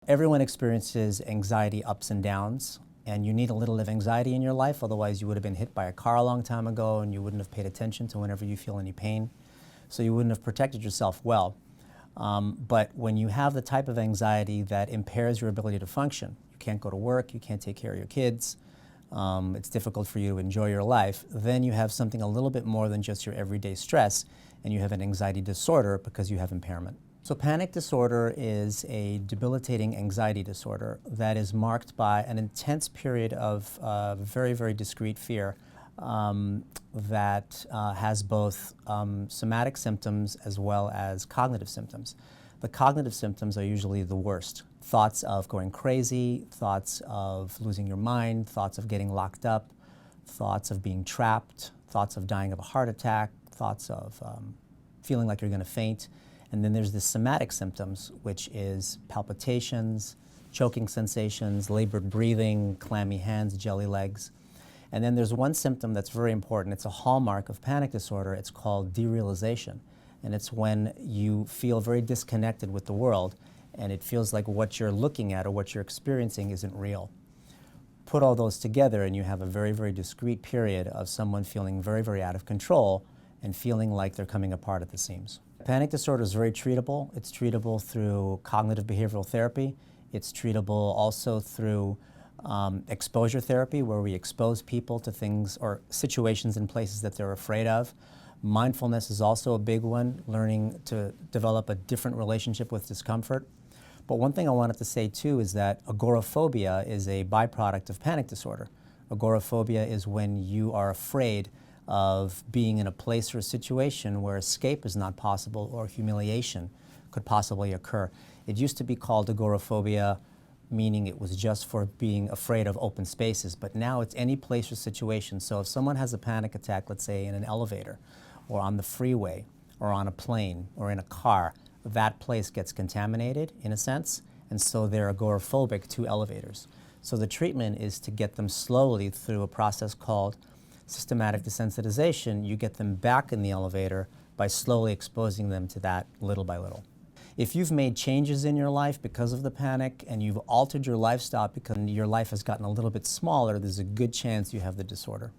Everyone experiences anxiety ups and downs, and you need a little of anxiety in your life, otherwise you would have been hit by a car a long time ago and you wouldn't have paid attention to whenever you feel any pain. So you wouldn't have protected yourself well. But when you have the type of anxiety that impairs your ability to function, you can't go to work, you can't take care of your kids, it's difficult for you to enjoy your life, then you have something a little bit more than just your everyday stress, and you have an anxiety disorder because you have impairment. So panic disorder is a debilitating anxiety disorder that is marked by an intense period of very, very discrete fear that has both somatic symptoms as well as cognitive symptoms. The cognitive symptoms are usually the worst. Thoughts of going crazy, thoughts of losing your mind, thoughts of getting locked up, thoughts of being trapped, thoughts of dying of a heart attack, thoughts of feeling like you're going to faint. And then there's the somatic symptoms, which is palpitations, choking sensations, labored breathing, clammy hands, jelly legs. And then there's one symptom that's very important. It's a hallmark of panic disorder. It's called derealization. And it's when you feel very disconnected with the world and it feels like what you're looking at or what you're experiencing isn't real. Put all those together and you have a very, very discrete period of someone feeling very, very out of control and feeling like they're coming apart at the seams. Panic disorder is very treatable. It's treatable through cognitive behavioral therapy. It's treatable also through exposure therapy, where we expose people to things or situations and places that they're afraid of. Mindfulness is also a big one, learning to develop a different relationship with discomfort. But one thing I wanted to say too is that agoraphobia is a byproduct of panic disorder. Agoraphobia is when you are afraid of being in a place or a situation where escape is not possible or humiliation could possibly occur. It used to be called agoraphobia, meaning it was just for being afraid of open spaces, but now it's any place or situation. So if someone has a panic attack, let's say in an elevator, or on the freeway, or on a plane, or in a car, that place gets contaminated in a sense, and so they're agoraphobic to elevators. So the treatment is to get them slowly through a process called systematic desensitization. You get them back in the elevator by slowly exposing them to that little by little. If you've made changes in your life because of the panic and you've altered your lifestyle because your life has gotten a little bit smaller, there's a good chance you have the disorder.